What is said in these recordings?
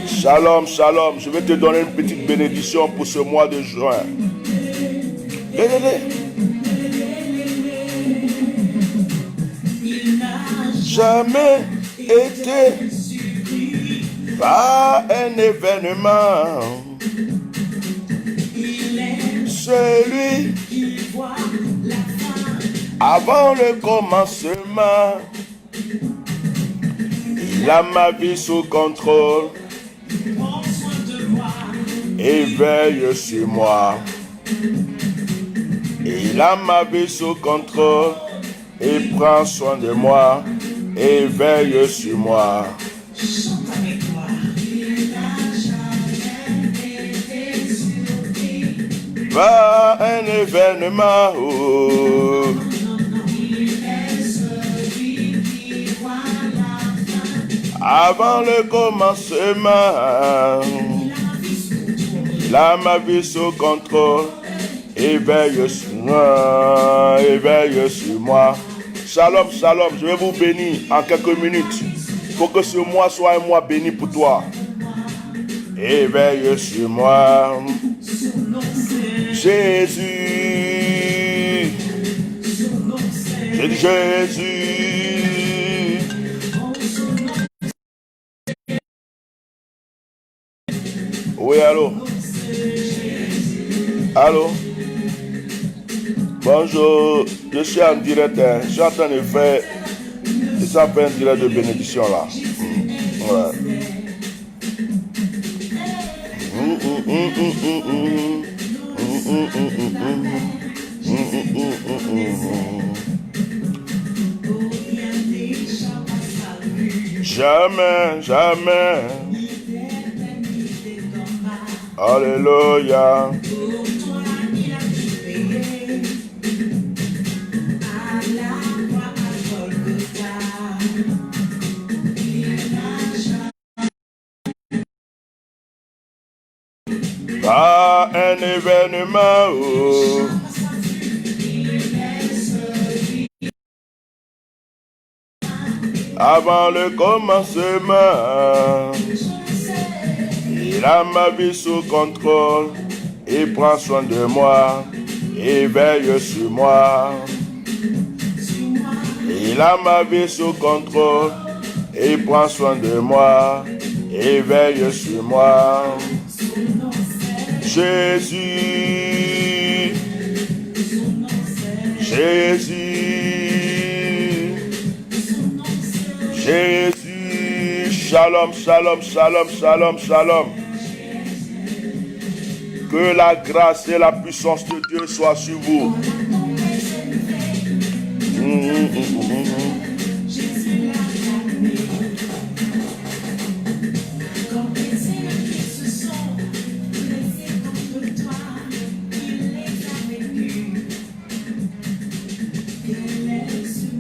Shalom, shalom. Je vais te donner une petite bénédiction pour ce mois de juin. Jamais été par un événement. Celui avant le commencement. Il a ma vie sous contrôle et veille sur moi. Il a ma vie sous contrôle et prend soin de moi et veille sur moi. Va un événement. Avant le commencement, il a ma vie sous contrôle et veille sur moi, Shalom, shalom, je vais vous bénir en quelques minutes. Il faut que ce mois soit un mois béni pour toi. Et veille sur moi, Jésus. J'ai dit Jésus. Oui, allô? Allô? Bonjour, je suis en direct, je suis en train de faire un direct de bénédiction là. Voilà. Jamais, jamais. Alléluia. Pas un événement. Avant le commencement. Il a ma vie sous contrôle, il prend soin de moi, il veille sur moi. Il a ma vie sous contrôle, il prend soin de moi, il veille sur moi. Jésus, Jésus, Jésus, shalom, shalom, shalom, shalom, shalom. Que la grâce et la puissance de Dieu soient sur vous.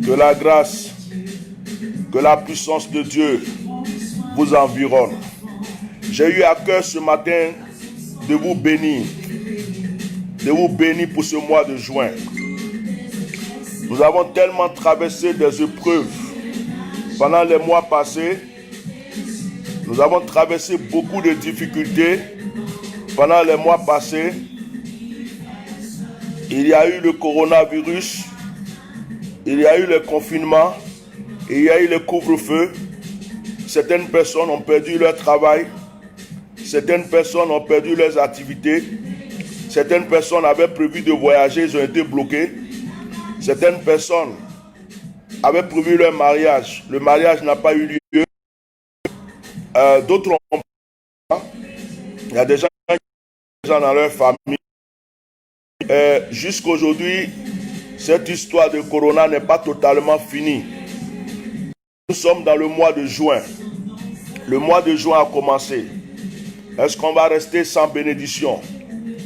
Que la grâce, que la puissance de Dieu vous environne. J'ai eu à cœur ce matin de vous bénir pour ce mois de juin. Nous avons tellement traversé des épreuves pendant les mois passés. Nous avons traversé beaucoup de difficultés pendant les mois passés. Il y a eu le coronavirus, il y a eu le confinement, il y a eu le couvre-feu. Certaines personnes ont perdu leur travail. Certaines personnes ont perdu leurs activités. Certaines personnes avaient prévu de voyager, ils ont été bloqués. Certaines personnes avaient prévu leur mariage. Le mariage n'a pas eu lieu. D'autres ont... Il y a des gens dans leur famille. Jusqu'aujourd'hui, cette histoire de Corona n'est pas totalement finie. Nous sommes dans le mois de juin. Le mois de juin a commencé. Est-ce qu'on va rester sans bénédiction?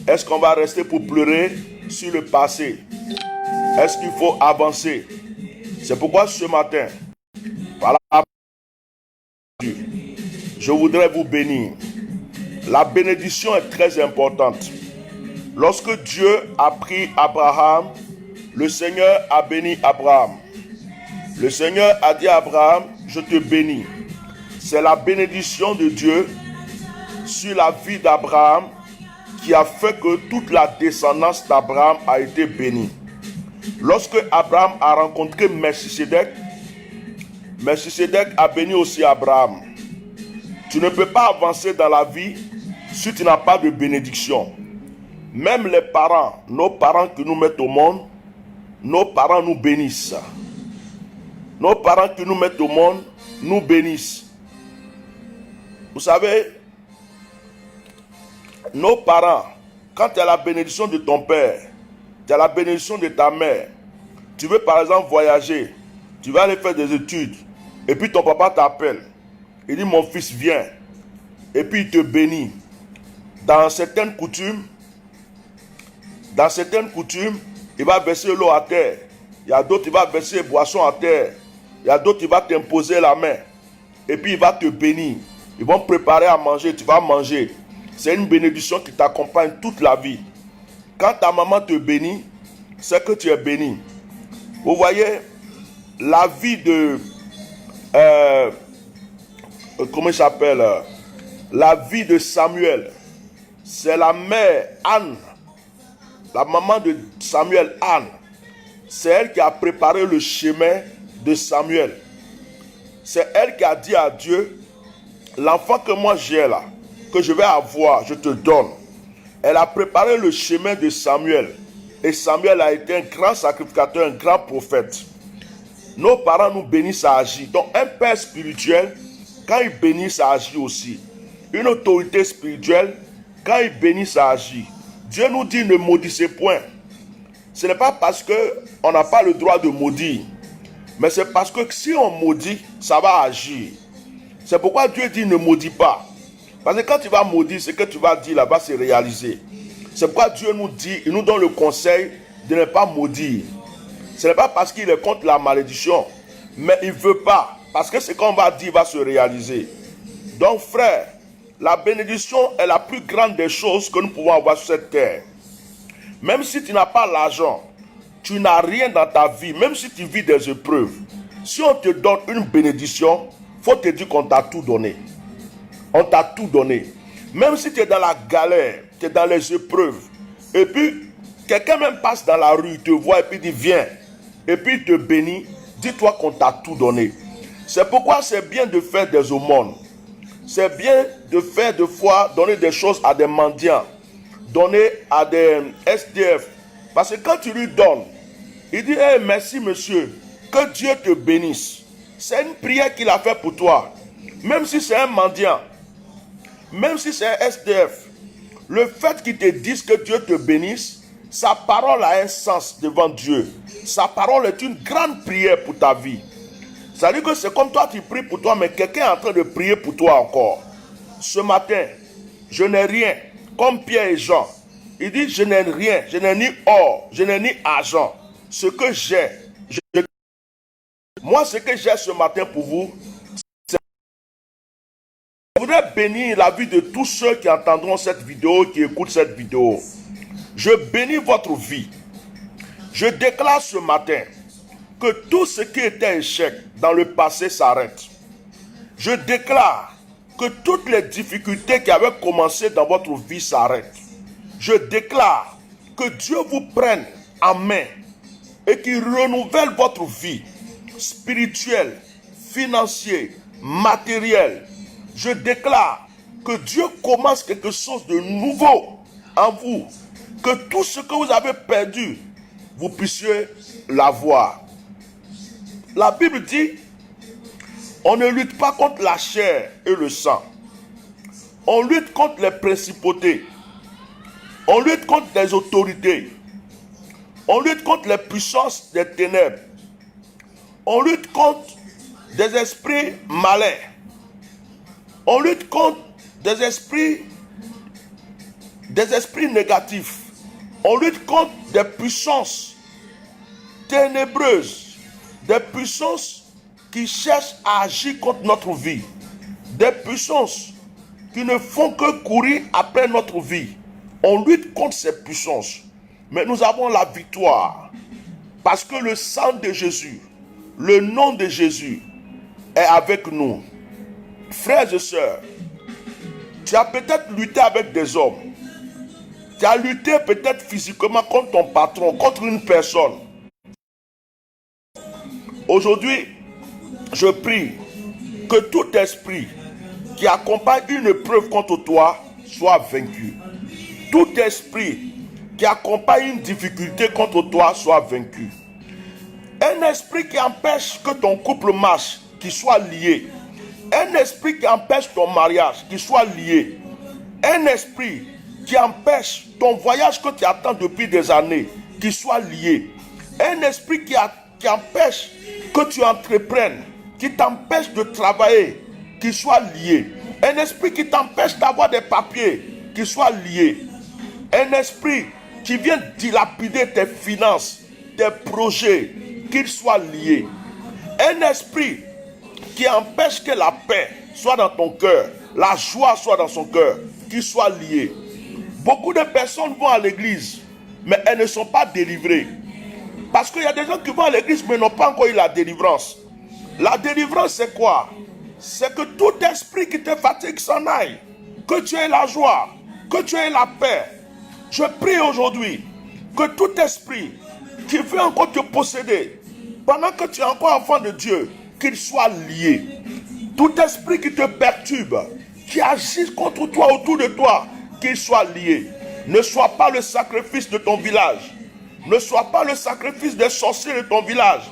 Est-ce qu'on va rester pour pleurer sur le passé? Est-ce qu'il faut avancer? C'est pourquoi ce matin, par la Je voudrais vous bénir. La bénédiction est très importante. Lorsque Dieu a pris Abraham, le Seigneur a béni Abraham. Le Seigneur a dit à Abraham, je te bénis. C'est la bénédiction de Dieu sur la vie d'Abraham qui a fait que toute la descendance d'Abraham a été bénie. Lorsque Abraham a rencontré Melchisédek, Melchisédek a béni aussi Abraham. Tu ne peux pas avancer dans la vie si tu n'as pas de bénédiction. Même les parents, nos parents que nous mettons au monde, nos parents nous bénissent. Nos parents qui nous mettent au monde nous bénissent. Vous savez, nos parents, quand tu as la bénédiction de ton père, tu as la bénédiction de ta mère, tu veux par exemple voyager, tu vas aller faire des études, et puis ton papa t'appelle, il dit mon fils viens, et puis il te bénit. Dans certaines coutumes, il va verser l'eau à terre, il y a d'autres, il va verser les boissons à terre, il y a d'autres, il va t'imposer la main, et puis il va te bénir. Ils vont préparer à manger, tu vas manger. C'est une bénédiction qui t'accompagne toute la vie. Quand ta maman te bénit, c'est que tu es béni. Vous voyez, la vie de... comment il s'appelle? La vie de Samuel. C'est la mère Anne. La maman de Samuel, Anne. C'est elle qui a préparé le chemin de Samuel. C'est elle qui a dit à Dieu, l'enfant que moi j'ai là, que je vais avoir, je te donne. Elle a préparé le chemin de Samuel. Et Samuel a été un grand sacrificateur, un grand prophète. Nos parents nous bénissent, ça agit. Donc un père spirituel, quand il bénit, ça agit aussi. Une autorité spirituelle, quand il bénit, ça agit. Dieu nous dit ne maudissez point. Ce n'est pas parce qu'on n'a pas le droit de maudire. Mais c'est parce que si on maudit, ça va agir. C'est pourquoi Dieu dit ne maudis pas. Parce que quand tu vas maudire, ce que tu vas dire là va se réaliser. C'est pourquoi Dieu nous dit, il nous donne le conseil de ne pas maudire. Ce n'est pas parce qu'il est contre la malédiction, mais il ne veut pas. Parce que ce qu'on va dire va se réaliser. Donc frère, la bénédiction est la plus grande des choses que nous pouvons avoir sur cette terre. Même si tu n'as pas l'argent, tu n'as rien dans ta vie, même si tu vis des épreuves. Si on te donne une bénédiction, il faut te dire qu'on t'a tout donné. On t'a tout donné. Même si tu es dans la galère, tu es dans les épreuves, et puis quelqu'un même passe dans la rue, te voit et puis dit viens, et puis il te bénit, dis-toi qu'on t'a tout donné. C'est pourquoi c'est bien de faire des aumônes. C'est bien de faire des fois, donner des choses à des mendiants, donner à des SDF. Parce que quand tu lui donnes, il dit hey, merci monsieur, que Dieu te bénisse. C'est une prière qu'il a fait pour toi. Même si c'est un mendiant, même si c'est un SDF, le fait qu'il te dise que Dieu te bénisse, sa parole a un sens devant Dieu. Sa parole est une grande prière pour ta vie. Ça veut dire que c'est comme toi tu pries pour toi, mais quelqu'un est en train de prier pour toi encore. Ce matin, je n'ai rien, comme Pierre et Jean. Il dit je n'ai rien, je n'ai ni or, je n'ai ni argent. Ce que j'ai, moi ce que j'ai ce matin pour vous, c'est... Je voudrais bénir la vie de tous ceux qui entendront cette vidéo, qui écoutent cette vidéo. Je bénis votre vie. Je déclare ce matin que tout ce qui était échec dans le passé s'arrête. Je déclare que toutes les difficultés qui avaient commencé dans votre vie s'arrêtent. Je déclare que Dieu vous prenne en main et qu'il renouvelle votre vie spirituelle, financière, matérielle. Je déclare que Dieu commence quelque chose de nouveau en vous. Que tout ce que vous avez perdu, vous puissiez l'avoir. La Bible dit, on ne lutte pas contre la chair et le sang. On lutte contre les principautés. On lutte contre les autorités. On lutte contre les puissances des ténèbres. On lutte contre des esprits malins. On lutte contre des esprits négatifs. On lutte contre des puissances ténébreuses, des puissances qui cherchent à agir contre notre vie. Des puissances qui ne font que courir après notre vie. On lutte contre ces puissances. Mais nous avons la victoire. Parce que le sang de Jésus, le nom de Jésus est avec nous. Frères et sœurs, tu as peut-être lutté avec des hommes. Tu as lutté peut-être physiquement contre ton patron, contre une personne. Aujourd'hui, je prie que tout esprit qui accompagne une épreuve contre toi soit vaincu. Tout esprit qui accompagne une difficulté contre toi soit vaincu. Un esprit qui empêche que ton couple marche, qu'il soit lié. Un esprit qui empêche ton mariage, qu'il soit lié. Un esprit qui empêche ton voyage que tu attends depuis des années, qu'il soit lié. Un esprit qui empêche que tu entreprennes, qui t'empêche de travailler, qu'il soit lié. Un esprit qui t'empêche d'avoir des papiers, qu'il soit lié. Un esprit qui vient dilapider tes finances, tes projets, qu'il soit lié. Un esprit qui empêche que la paix soit dans ton cœur, la joie soit dans son cœur, qu'il soit lié. Beaucoup de personnes vont à l'église, mais elles ne sont pas délivrées. Parce qu'il y a des gens qui vont à l'église, mais n'ont pas encore eu la délivrance. La délivrance, c'est quoi? C'est que tout esprit qui te fatigue s'en aille. Que tu aies la joie, que tu aies la paix. Je prie aujourd'hui que tout esprit qui veut encore te posséder, pendant que tu es encore enfant de Dieu, qu'il soit lié. Tout esprit qui te perturbe, qui agit contre toi, autour de toi, qu'il soit lié. Ne sois pas le sacrifice de ton village. Ne sois pas le sacrifice des sorciers de ton village.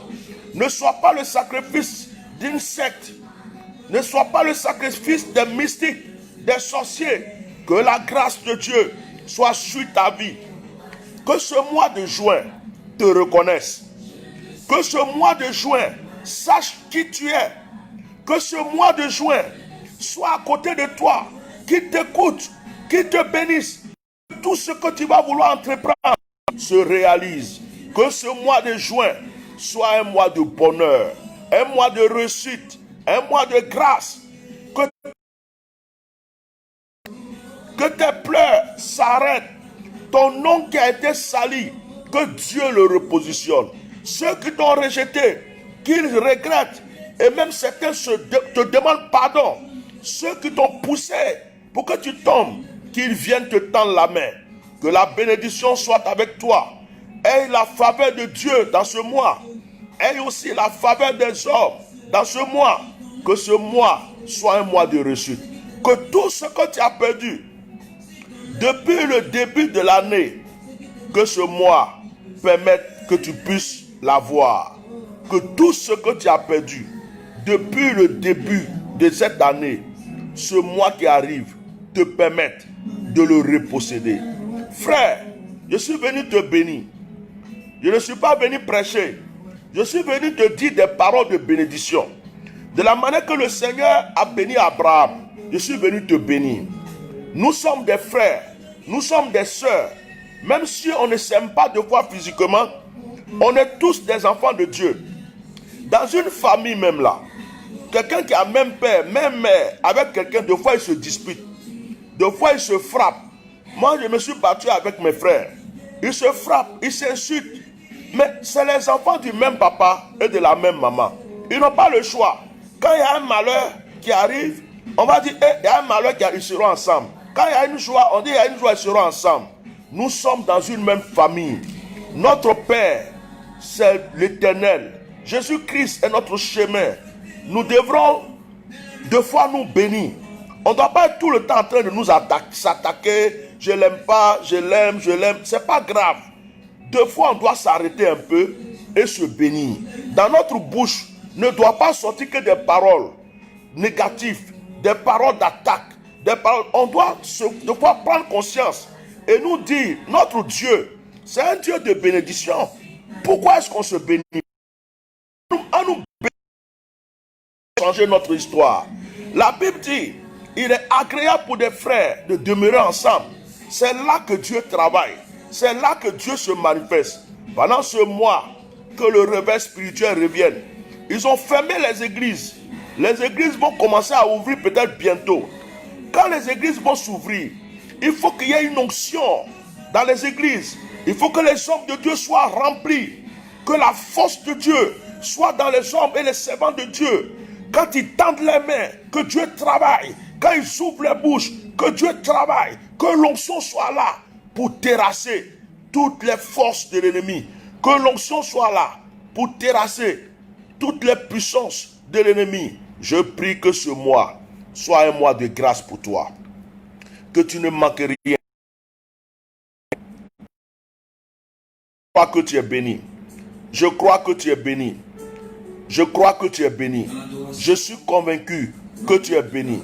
Ne sois pas le sacrifice d'une secte. Ne sois pas le sacrifice des mystiques, des sorciers. Que la grâce de Dieu soit sur ta vie. Que ce mois de juin te reconnaisse. Que ce mois de juin sache qui tu es. Que ce mois de juin soit à côté de toi, qui t'écoute, qui te bénisse. Tout ce que tu vas vouloir entreprendre se réalise. Que ce mois de juin soit un mois de bonheur, un mois de réussite, un mois de grâce. Que tes pleurs s'arrêtent. Ton nom qui a été sali, que Dieu le repositionne. Ceux qui t'ont rejeté, qu'ils regrettent, et même certains te demandent pardon. Ceux qui t'ont poussé pour que tu tombes, qu'ils viennent te tendre la main. Que la bénédiction soit avec toi. Aie la faveur de Dieu dans ce mois. Aie aussi la faveur des hommes dans ce mois. Que ce mois soit un mois de réussite. Que tout ce que tu as perdu depuis le début de l'année, que ce mois permette que tu puisses l'avoir. Que tout ce que tu as perdu depuis le début de cette année, ce mois qui arrive, te permette de le reposséder. Frère, je suis venu te bénir. Je ne suis pas venu prêcher. Je suis venu te dire des paroles de bénédiction. De la manière que le Seigneur a béni Abraham, je suis venu te bénir. Nous sommes des frères, nous sommes des sœurs. Même si on ne s'aime pas de fois physiquement, on est tous des enfants de Dieu. Dans une famille même là, quelqu'un qui a même père, même mère, avec quelqu'un, de fois ils se disputent. De fois ils se frappent. Moi je me suis battu avec mes frères. Ils se frappent, ils s'insultent. Mais c'est les enfants du même papa et de la même maman. Ils n'ont pas le choix. Quand il y a un malheur qui arrive, on va dire, il y a un malheur qui arrive, ils seront ensemble. Quand il y a une joie, on dit, il y a une joie, ils seront ensemble. Nous sommes dans une même famille. Notre Père, c'est l'Éternel. Jésus-Christ est notre chemin. Nous devrons deux fois nous bénir. On ne doit pas être tout le temps en train de nous s'attaquer. Je ne l'aime pas, je l'aime, je l'aime. Ce n'est pas grave. Deux fois, on doit s'arrêter un peu et se bénir. Dans notre bouche, ne doit pas sortir que des paroles négatives, des paroles d'attaque. On doit prendre conscience et nous dire, notre Dieu, c'est un Dieu de bénédiction. Pourquoi est-ce qu'on se bénit? À nous changer notre histoire. La Bible dit, il est agréable pour des frères de demeurer ensemble. C'est là que Dieu travaille. C'est là que Dieu se manifeste. Pendant ce mois, que le réveil spirituel revienne. Ils ont fermé les églises. Les églises vont commencer à ouvrir peut-être bientôt. Quand les églises vont s'ouvrir, il faut qu'il y ait une onction dans les églises. Il faut que les hommes de Dieu soient remplis. Que la force de Dieu soit dans les hommes et les servants de Dieu. Quand ils tendent les mains, que Dieu travaille. Quand ils ouvrent les bouches, que Dieu travaille. Que l'onction soit là pour terrasser toutes les forces de l'ennemi. Que l'onction soit là pour terrasser toutes les puissances de l'ennemi. Je prie que ce mois soit un mois de grâce pour toi. Que tu ne manques rien. Je crois que tu es béni. Je crois que tu es béni. Je crois que tu es béni. Je suis convaincu que tu es béni.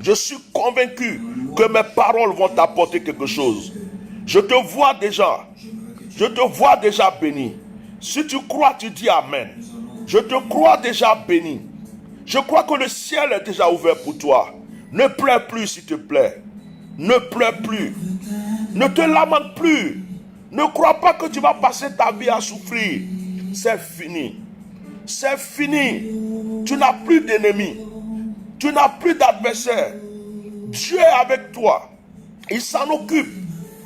Je suis convaincu que mes paroles vont t'apporter quelque chose. Je te vois déjà. Je te vois déjà béni. Si tu crois, tu dis Amen. Je te crois déjà béni. Je crois que le ciel est déjà ouvert pour toi. Ne pleure plus, s'il te plaît. Ne pleure plus. Ne te lamente plus. Ne crois pas que tu vas passer ta vie à souffrir. C'est fini. C'est fini. Tu n'as plus d'ennemis. Tu n'as plus d'adversaires. Dieu est avec toi. Il s'en occupe.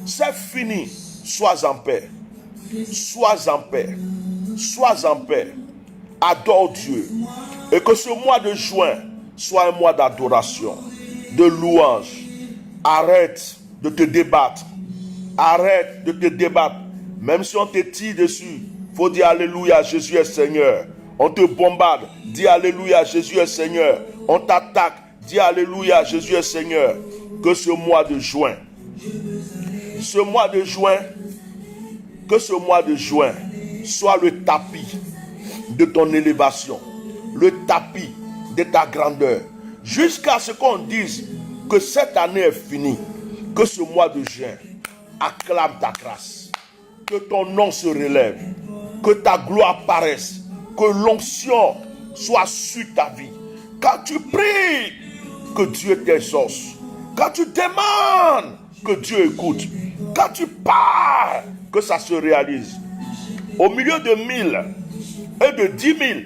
C'est fini. Sois en paix. Sois en paix. Sois en paix. Adore Dieu. Et que ce mois de juin soit un mois d'adoration, de louange. Arrête de te débattre. Arrête de te débattre. Même si on te tire dessus, il faut dire Alléluia, Jésus est Seigneur. On te bombarde, dis Alléluia, Jésus est Seigneur. On t'attaque, dis Alléluia, Jésus est Seigneur. Que ce mois de juin, que ce mois de juin soit le tapis de ton élévation, le tapis de ta grandeur, jusqu'à ce qu'on dise que cette année est finie, que ce mois de juin acclame ta grâce, que ton nom se relève, que ta gloire paraisse, que l'onction soit sur ta vie. Quand tu pries, que Dieu t'exauce. Quand tu demandes, que Dieu écoute. Quand tu parles, que ça se réalise. Au milieu de 1000 et de 10 000,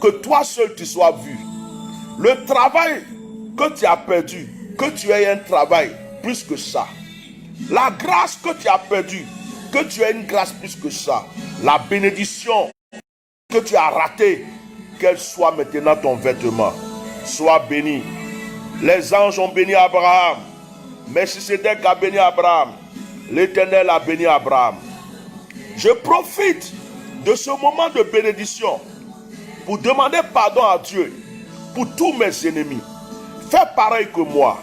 que toi seul tu sois vu. Le travail que tu as perdu, que tu aies un travail plus que ça. La grâce que tu as perdue, que tu aies une grâce plus que ça. La bénédiction que tu as ratée, qu'elle soit maintenant ton vêtement. Sois béni. Les anges ont béni Abraham. Melchisédek a béni Abraham. L'Éternel a béni Abraham. Je profite de ce moment de bénédiction pour demander pardon à Dieu pour tous mes ennemis. Fais pareil que moi.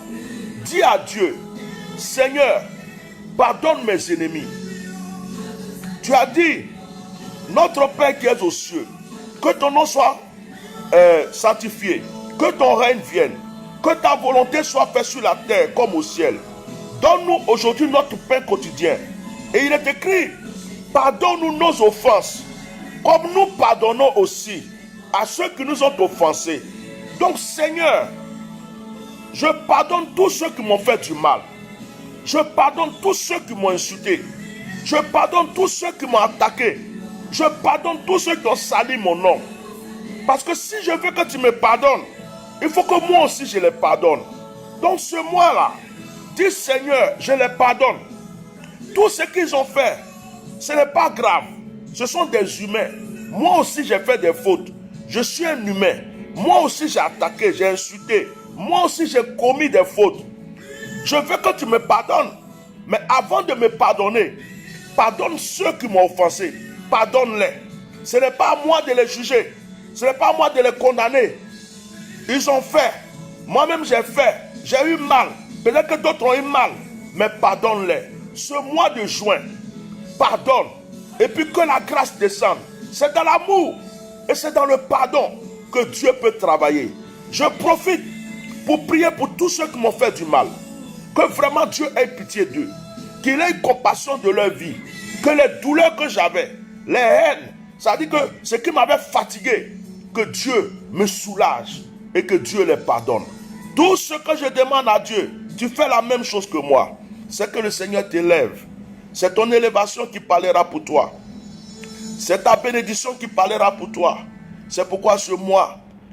Dis à Dieu, Seigneur, pardonne mes ennemis. Tu as dit, notre Père qui es aux cieux, que ton nom soit sanctifié, que ton règne vienne, que ta volonté soit faite sur la terre comme au ciel. Donne-nous aujourd'hui notre pain quotidien. Et il est écrit, pardonne-nous nos offenses, comme nous pardonnons aussi à ceux qui nous ont offensés. Donc Seigneur, je pardonne tous ceux qui m'ont fait du mal. Je pardonne tous ceux qui m'ont insulté. Je pardonne tous ceux qui m'ont attaqué. Je pardonne tous ceux qui ont sali mon nom. Parce que si je veux que tu me pardonnes, il faut que moi aussi je les pardonne. Donc ce mois-là, dis Seigneur, je les pardonne. Tout ce qu'ils ont fait, ce n'est pas grave. Ce sont des humains. Moi aussi j'ai fait des fautes. Je suis un humain. Moi aussi j'ai attaqué, j'ai insulté. Moi aussi j'ai commis des fautes. Je veux que tu me pardonnes. Mais avant de me pardonner, pardonne ceux qui m'ont offensé. Pardonne-les. Ce n'est pas à moi de les juger. Ce n'est pas à moi de les condamner. Ils ont fait. Moi-même j'ai fait. J'ai eu mal. Peut-être que d'autres ont eu mal. Mais pardonne-les. Ce mois de juin, pardonne. Et puis que la grâce descende. C'est dans l'amour et c'est dans le pardon que Dieu peut travailler. Je profite pour prier pour tous ceux qui m'ont fait du mal. Que vraiment Dieu ait pitié d'eux. Qu'il ait compassion de leur vie. Que les douleurs que j'avais, les haines, ça dit que ce qui m'avait fatigué, que Dieu me soulage et que Dieu les pardonne. Tout ce que je demande à Dieu, tu fais la même chose que moi. C'est que le Seigneur t'élève. C'est ton élévation qui parlera pour toi. C'est ta bénédiction qui parlera pour toi. C'est pourquoi ce mois,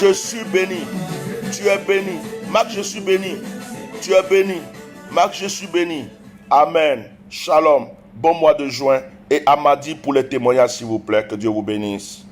Je suis béni. Tu es béni. Marc, je suis béni. Tu es béni. Marc, je suis béni. Amen. Shalom. Bon mois de juin. Et Amadi pour les témoignages, s'il vous plaît. Que Dieu vous bénisse.